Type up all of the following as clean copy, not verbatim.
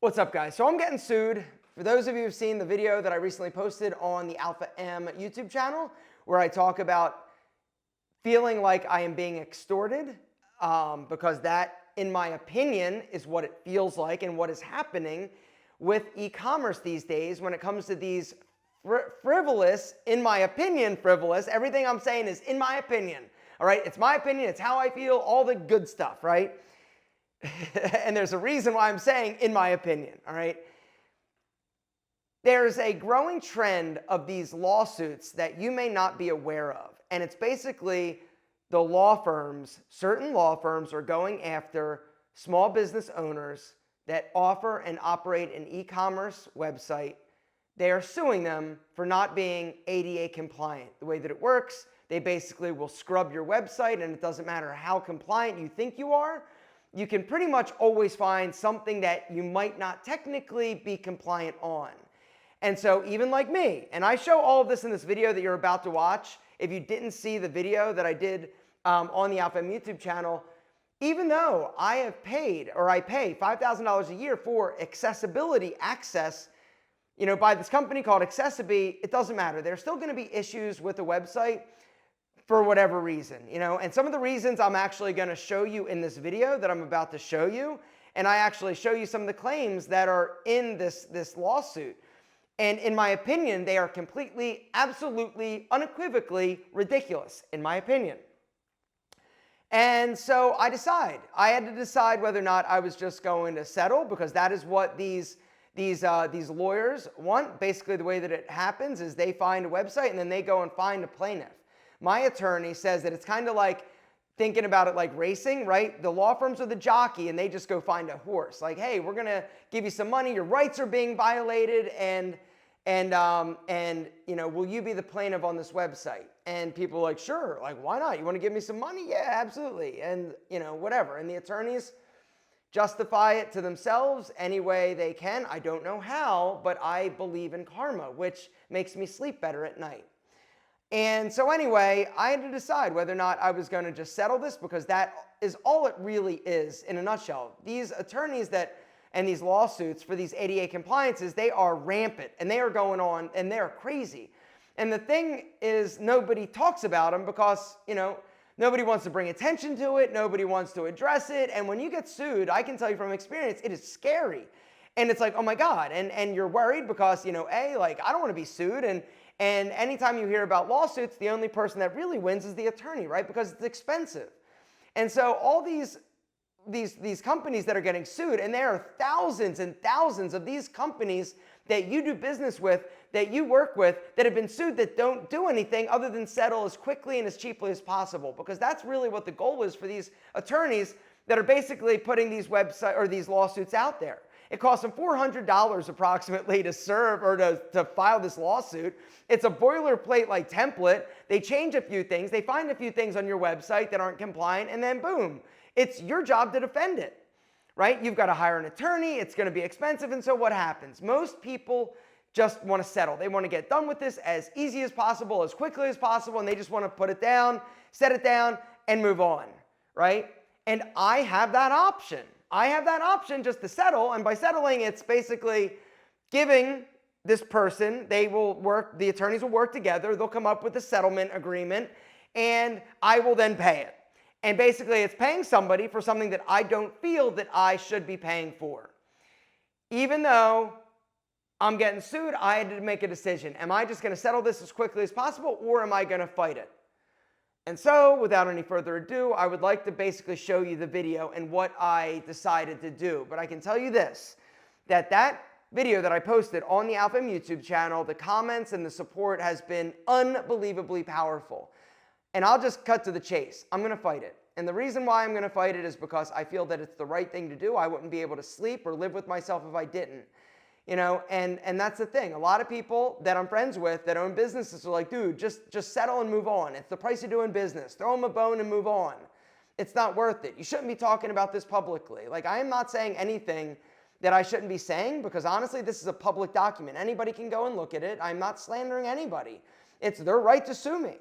What's up, guys? So I'm getting sued. For those of you who've seen the video that I recently posted on the Alpha M YouTube channel, where I talk about feeling like I am being extorted, because that, in my opinion, is what it feels like and what is happening with e-commerce these days when it comes to these frivolous, in my opinion, frivolous. Everything I'm saying is in my opinion. All right, it's my opinion, it's how I feel, all the good stuff, right? And there's a reason why I'm saying in my opinion, all right? There's a growing trend of these lawsuits that you may not be aware of. And it's basically the law firms, certain law firms are going after small business owners that offer and operate an e-commerce website. They are suing them for not being ADA compliant. The way that it works, they basically will scrub your website, and it doesn't matter how compliant you think you are, you can pretty much always find something that you might not technically be compliant on. And so even like me, and I show all of this in this video that you're about to watch. If you didn't see the video that I did on the Alpha M YouTube channel, even though I have paid, or I pay $5,000 a year for accessibility access, by this company called Accessibility, it doesn't matter. There's still going to be issues with the website for whatever reason, and some of the reasons I'm actually going to show you in this video that I'm about to show you, and I actually show you some of the claims that are in this lawsuit. And in my opinion, they are completely, absolutely, unequivocally ridiculous, in my opinion. And so I had to decide whether or not I was just going to settle, because that is what these lawyers want. Basically, the way that it happens is they find a website and then they go and find a plaintiff. My attorney says that it's kind of like thinking about it like racing, right? The law firms are the jockey and they just go find a horse. Like, hey, we're going to give you some money. Your rights are being violated, and will you be the plaintiff on this website? And people are like, sure, like, why not? You want to give me some money? Yeah, absolutely. And, whatever. And the attorneys justify it to themselves any way they can. I don't know how, but I believe in karma, which makes me sleep better at night. And so anyway, I had to decide whether or not I was going to just settle this, because that is all it really is in a nutshell. These attorneys and these lawsuits for these ADA compliances, they are rampant and they are going on and they're crazy. And the thing is, nobody talks about them because, nobody wants to bring attention to it. Nobody wants to address it. And when you get sued, I can tell you from experience, it is scary. And it's like, oh my God. And you're worried because, I don't want to be sued. And anytime you hear about lawsuits, the only person that really wins is the attorney, right? Because it's expensive. And so all these companies that are getting sued, and there are thousands and thousands of these companies that you do business with, that you work with, that have been sued, that don't do anything other than settle as quickly and as cheaply as possible. Because that's really what the goal is for these attorneys that are basically putting these these lawsuits out there. It costs them $400 approximately to serve or to file this lawsuit. It's a boilerplate like template. They change a few things. They find a few things on your website that aren't compliant, and then boom, it's your job to defend it, right? You've got to hire an attorney. It's going to be expensive. And so what happens? Most people just want to settle. They want to get done with this as easy as possible, as quickly as possible, and they just want to put it down, set it down, and move on, right? And I have that option. I have that option just to settle, and by settling, it's basically giving this person, the attorneys will work together, they'll come up with a settlement agreement, and I will then pay it. And basically, it's paying somebody for something that I don't feel that I should be paying for. Even though I'm getting sued, I had to make a decision. Am I just going to settle this as quickly as possible, or am I going to fight it? And so, without any further ado, I would like to basically show you the video and what I decided to do. But I can tell you this, that video that I posted on the Alpha M YouTube channel, the comments and the support has been unbelievably powerful. And I'll just cut to the chase. I'm going to fight it. And the reason why I'm going to fight it is because I feel that it's the right thing to do. I wouldn't be able to sleep or live with myself if I didn't. And that's the thing. A lot of people that I'm friends with that own businesses are like, dude, just settle and move on. It's the price of doing business. Throw them a bone and move on. It's not worth it. You shouldn't be talking about this publicly. Like, I am not saying anything that I shouldn't be saying, because honestly, this is a public document. Anybody can go and look at it. I'm not slandering anybody. It's their right to sue me.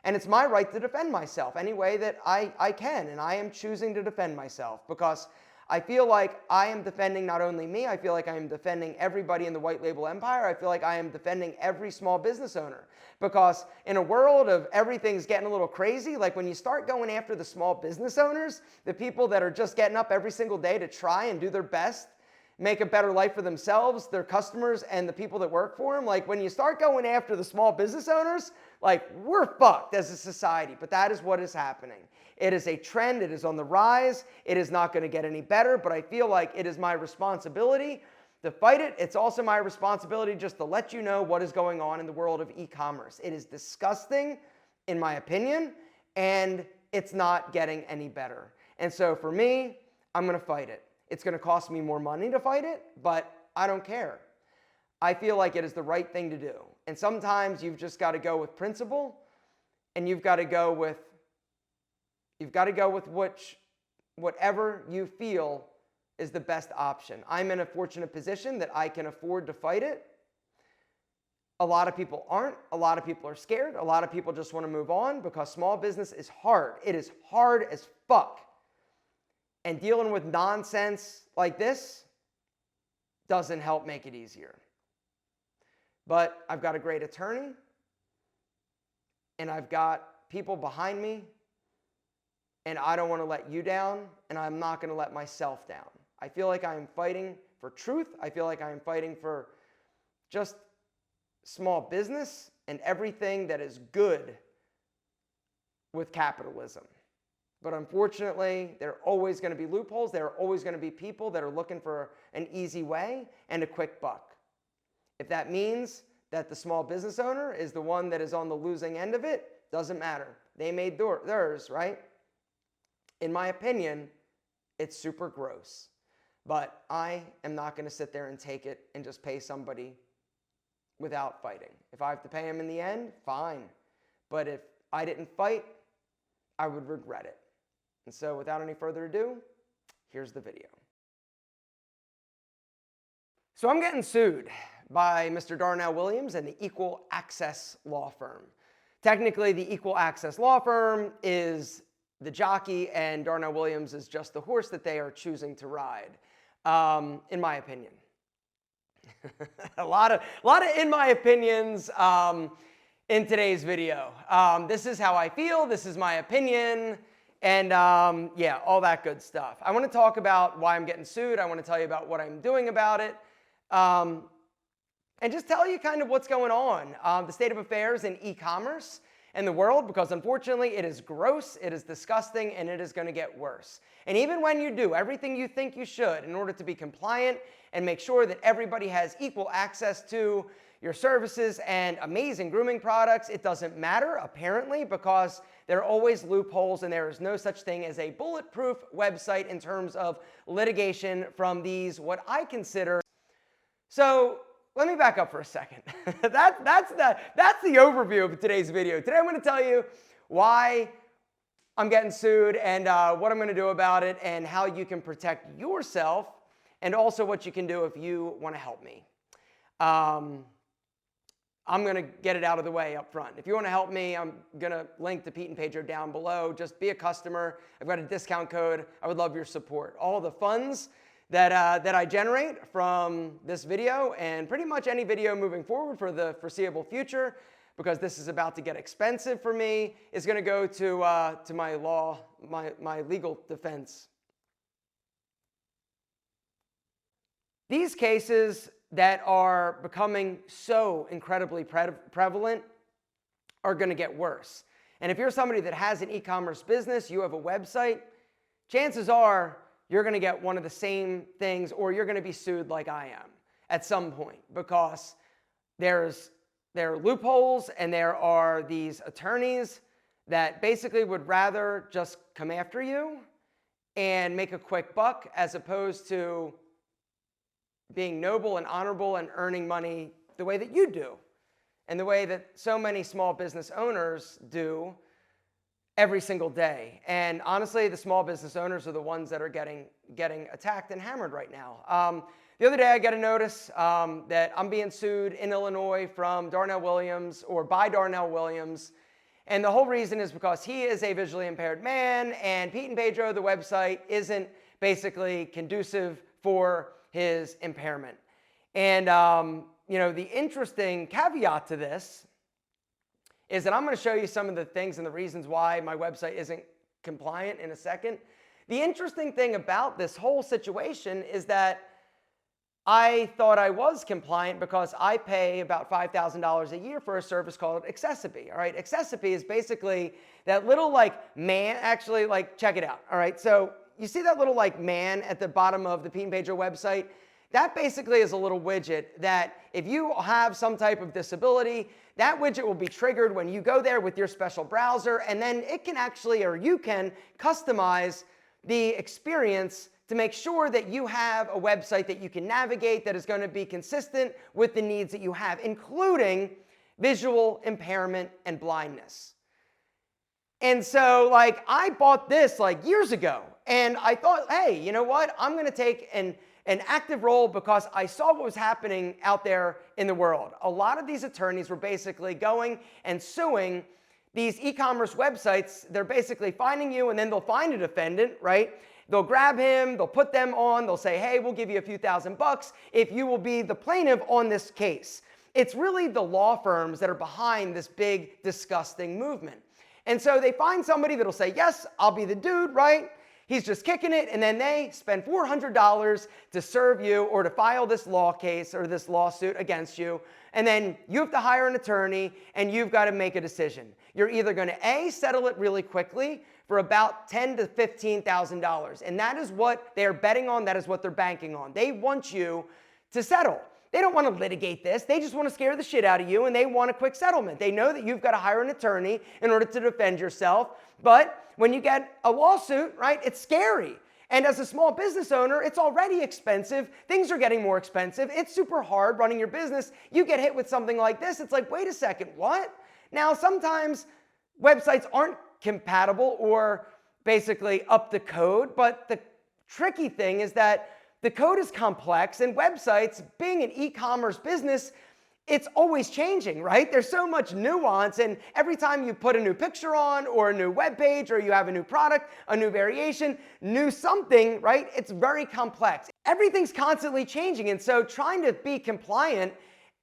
And it's my right to defend myself any way that I can. And I am choosing to defend myself because I feel like I am defending not only me, I feel like I am defending everybody in the white label empire. I feel like I am defending every small business owner. Because in a world of everything's getting a little crazy, like when you start going after the small business owners, the people that are just getting up every single day to try and do their best, make a better life for themselves, their customers, and the people that work for them. Like when you start going after the small business owners, like we're fucked as a society. But that is what is happening. It is a trend. It is on the rise. It is not going to get any better. But I feel like it is my responsibility to fight it. It's also my responsibility just to let you know what is going on in the world of e-commerce. It is disgusting, in my opinion, and it's not getting any better. And so for me, I'm going to fight it. It's going to cost me more money to fight it, but I don't care. I feel like it is the right thing to do. And sometimes you've just got to go with principle, and you've got to go with whatever you feel is the best option. I'm in a fortunate position that I can afford to fight it. A lot of people aren't. A lot of people are scared. A lot of people just want to move on because small business is hard. It is hard as fuck. And dealing with nonsense like this doesn't help make it easier. But I've got a great attorney, and I've got people behind me, and I don't want to let you down, and I'm not going to let myself down. I feel like I am fighting for truth. I feel like I am fighting for just small business and everything that is good with capitalism. But unfortunately, there are always going to be loopholes. There are always going to be people that are looking for an easy way and a quick buck. If that means that the small business owner is the one that is on the losing end of it, doesn't matter. They made theirs, right? In my opinion, it's super gross. But I am not going to sit there and take it and just pay somebody without fighting. If I have to pay him in the end, fine. But if I didn't fight, I would regret it. And so without any further ado, here's the video. So I'm getting sued by Mr. Darnell Williams and the Equal Access Law Firm. Technically, the Equal Access Law Firm is the jockey, and Darnell Williams is just the horse that they are choosing to ride, in my opinion. a lot of in my opinions in today's video. This is how I feel. This is my opinion. And yeah, all that good stuff. I want to talk about why I'm getting sued. I want to tell you about what I'm doing about it. And just tell you kind of what's going on, the state of affairs in e-commerce and the world, because unfortunately it is gross, it is disgusting, and it is going to get worse. And even when you do everything you think you should in order to be compliant and make sure that everybody has equal access to your services and amazing grooming products, it doesn't matter, apparently, because there are always loopholes, and there is no such thing as a bulletproof website in terms of litigation from these, what I consider. So let me back up for a second. That's the overview of today's video. Today I'm going to tell you why I'm getting sued and what I'm going to do about it and how you can protect yourself, and also what you can do if you want to help me. I'm going to get it out of the way up front. If you want to help me, I'm going to link to Pete and Pedro down below. Just be a customer. I've got a discount code. I would love your support. All the funds that I generate from this video, and pretty much any video moving forward for the foreseeable future, because this is about to get expensive for me, is going to go to my legal defense. These cases that are becoming so incredibly prevalent are going to get worse. And if you're somebody that has an e-commerce business, you have a website, chances are you're going to get one of the same things, or you're going to be sued like I am at some point, because there are loopholes, and there are these attorneys that basically would rather just come after you and make a quick buck, as opposed to being noble and honorable and earning money the way that you do, and the way that so many small business owners do every single day. And honestly, the small business owners are the ones that are getting attacked and hammered right now. The other day I got a notice that I'm being sued in Illinois from Darnell Williams, or by Darnell Williams. And the whole reason is because he is a visually impaired man, and Pete and Pedro, the website, isn't basically conducive for his impairment. And, the interesting caveat to this is that I'm going to show you some of the things and the reasons why my website isn't compliant in a second. The interesting thing about this whole situation is that I thought I was compliant because I pay about $5,000 a year for a service called Accessibility. All right, Accessibility is basically that little man, actually check it out. All right, so you see that little man at the bottom of the Pete and Pedro website? That basically is a little widget that if you have some type of disability, that widget will be triggered when you go there with your special browser, and then it can actually, or you can customize the experience to make sure that you have a website that you can navigate that is going to be consistent with the needs that you have, including visual impairment and blindness. And so I bought this years ago, and I thought, hey, you know what? I'm going to take an active role because I saw what was happening out there in the world. A lot of these attorneys were basically going and suing these e-commerce websites. They're basically finding you, and then they'll find a defendant, right? They'll grab him, they'll put them on, they'll say, hey, we'll give you a few $1,000 if you will be the plaintiff on this case. It's really the law firms that are behind this big, disgusting movement. And so they find somebody that'll say, yes, I'll be the dude, right? He's just kicking it, and then they spend $400 to serve you or to file this law case or this lawsuit against you, and then you have to hire an attorney, and you've got to make a decision. You're either going to A, settle it really quickly for about $10,000 to $15,000, and that is what they're betting on, that is what they're banking on. They want you to settle. They don't want to litigate this. They just want to scare the shit out of you, and they want a quick settlement. They know that you've got to hire an attorney in order to defend yourself, but when you get a lawsuit, right, it's scary. And as a small business owner, it's already expensive. Things are getting more expensive. It's super hard running your business. You get hit with something like this, it's like, wait a second, what? Now, sometimes websites aren't compatible or basically up to code, but the tricky thing is that the code is complex, and websites, being an e-commerce business, it's always changing, right? There's so much nuance, and every time you put a new picture on or a new web page or you have a new product, a new variation, new something, right? It's very complex. Everything's constantly changing, and so trying to be compliant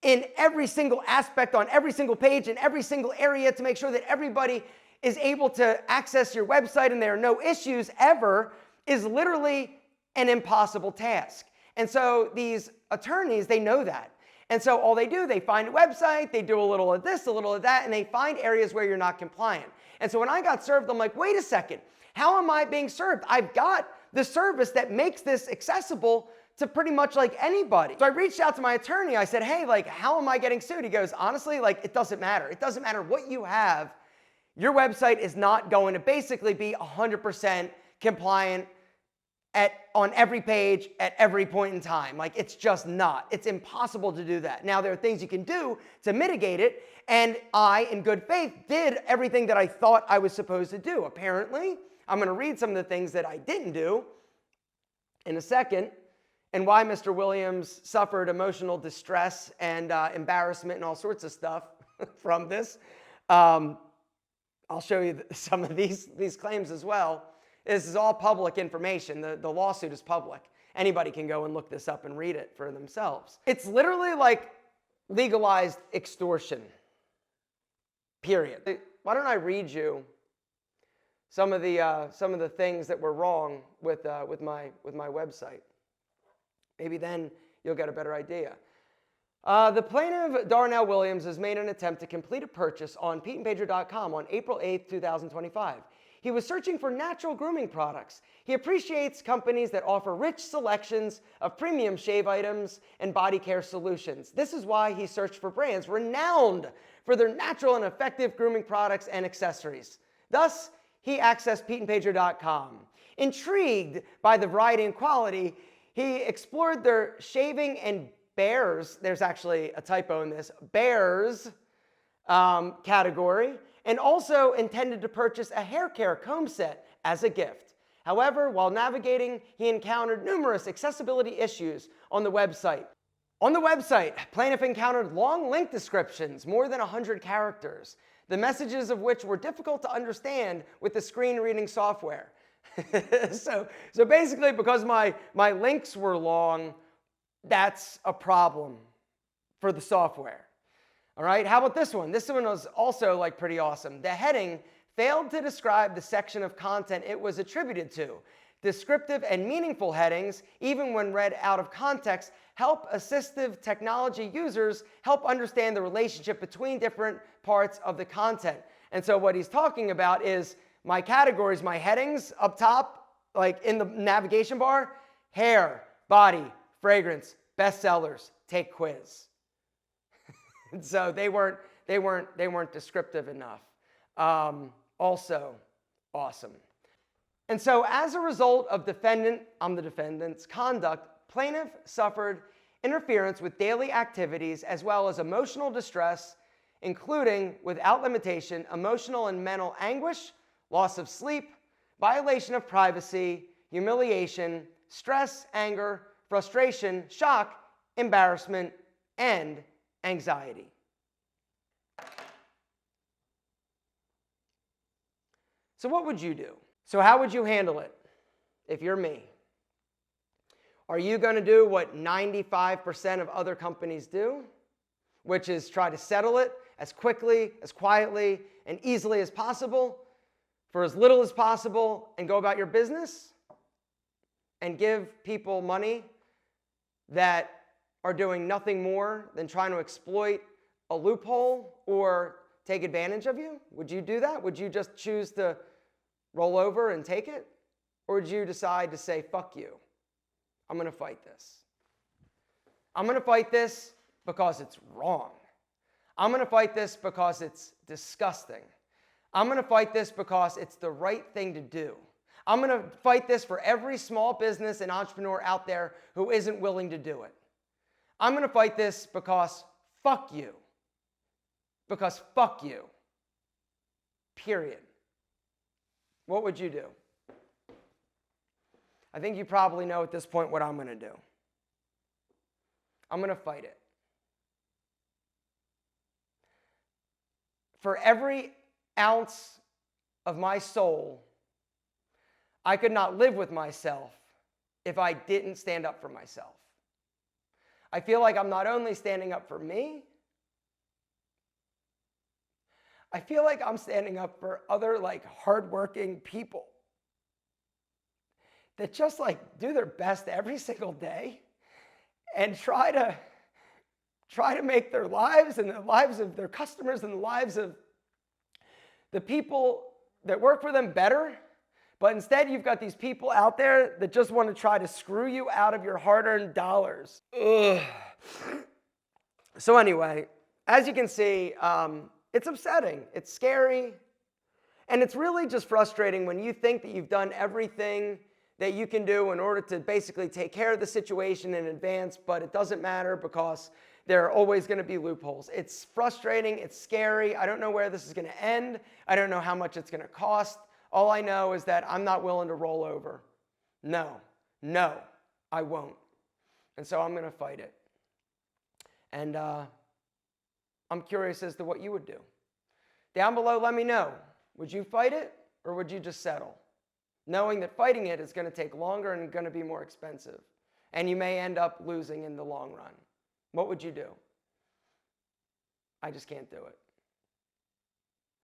in every single aspect on every single page in every single area to make sure that everybody is able to access your website and there are no issues ever is literally an impossible task. And so these attorneys, they know that. And so all they do, they find a website, they do a little of this, a little of that, and they find areas where you're not compliant. And so when I got served, I'm like, wait a second, how am I being served? I've got the service that makes this accessible to pretty much anybody. So I reached out to my attorney. I said, hey, how am I getting sued? He goes, honestly, it doesn't matter. It doesn't matter what you have. Your website is not going to basically be 100% compliant on every page at every point in time. It's just not. It's impossible to do that. Now, there are things you can do to mitigate it, and I, in good faith, did everything that I thought I was supposed to do. Apparently, I'm going to read some of the things that I didn't do in a second, and why Mr. Williams suffered emotional distress and embarrassment and all sorts of stuff from this. I'll show you some of these claims as well. This is all public information. The lawsuit is public. Anybody can go and look this up and read it for themselves. It's literally like legalized extortion, period. Why don't I read you some of the things that were wrong with my website? Maybe then you'll get a better idea. The plaintiff, Darnell Williams, has made an attempt to complete a purchase on PeteandPedro.com on April 8th, 2025. He was searching for natural grooming products. He appreciates companies that offer rich selections of premium shave items and body care solutions. This is why he searched for brands renowned for their natural and effective grooming products and accessories. Thus, he accessed PeteandPedro.com. Intrigued by the variety and quality, he explored their shaving and bears, there's actually a typo in this, bears category, and also intended to purchase a hair care comb set as a gift. However, while navigating, he encountered numerous accessibility issues on the website. On the website, plaintiff encountered long link descriptions, more than 100 characters, the messages of which were difficult to understand with the screen reading software. So basically, because my links were long, that's a problem for the software. All right, how about this one? This one was also like pretty awesome. The heading failed to describe the section of content it was attributed to. Descriptive and meaningful headings, even when read out of context, help assistive technology users help understand the relationship between different parts of the content. And so what he's talking about is my categories, my headings up top, like in the navigation bar: hair, body, fragrance, bestsellers, take quiz. So they weren't descriptive enough. Also awesome. And so as a result of the defendant's conduct, plaintiff suffered interference with daily activities as well as emotional distress, including, without limitation, emotional and mental anguish, loss of sleep, violation of privacy, humiliation, stress, anger, frustration, shock, embarrassment, and anxiety. So what would you do? So how would you handle it if you're me? Are you going to do what 95% of other companies do, which is try to settle it as quickly, as quietly, and easily as possible for as little as possible and go about your business and give people money that are doing nothing more than trying to exploit a loophole or take advantage of you? Would you do that? Would you just choose to roll over and take it? Or would you decide to say, fuck you, I'm going to fight this? I'm going to fight this because it's wrong. I'm going to fight this because it's disgusting. I'm going to fight this because it's the right thing to do. I'm going to fight this for every small business and entrepreneur out there who isn't willing to do it. I'm going to fight this because fuck you. Because fuck you. Period. What would you do? I think you probably know at this point what I'm going to do. I'm going to fight it. For every ounce of my soul, I could not live with myself if I didn't stand up for myself. I feel like I'm not only standing up for me, I feel like I'm standing up for other hardworking people that just do their best every single day and try to make their lives and the lives of their customers and the lives of the people that work for them better. But instead, you've got these people out there that just want to try to screw you out of your hard-earned dollars. Ugh. So anyway, as you can see, it's upsetting, it's scary, and it's really just frustrating when you think that you've done everything that you can do in order to basically take care of the situation in advance, but it doesn't matter because there are always going to be loopholes. It's frustrating, it's scary. I don't know where this is going to end. I don't know how much it's going to cost. All I know is that I'm not willing to roll over. No, I won't. And so I'm going to fight it. And I'm curious as to what you would do. Down below, let me know. Would you fight it or would you just settle? Knowing that fighting it is going to take longer and going to be more expensive. And you may end up losing in the long run. What would you do? I just can't do it.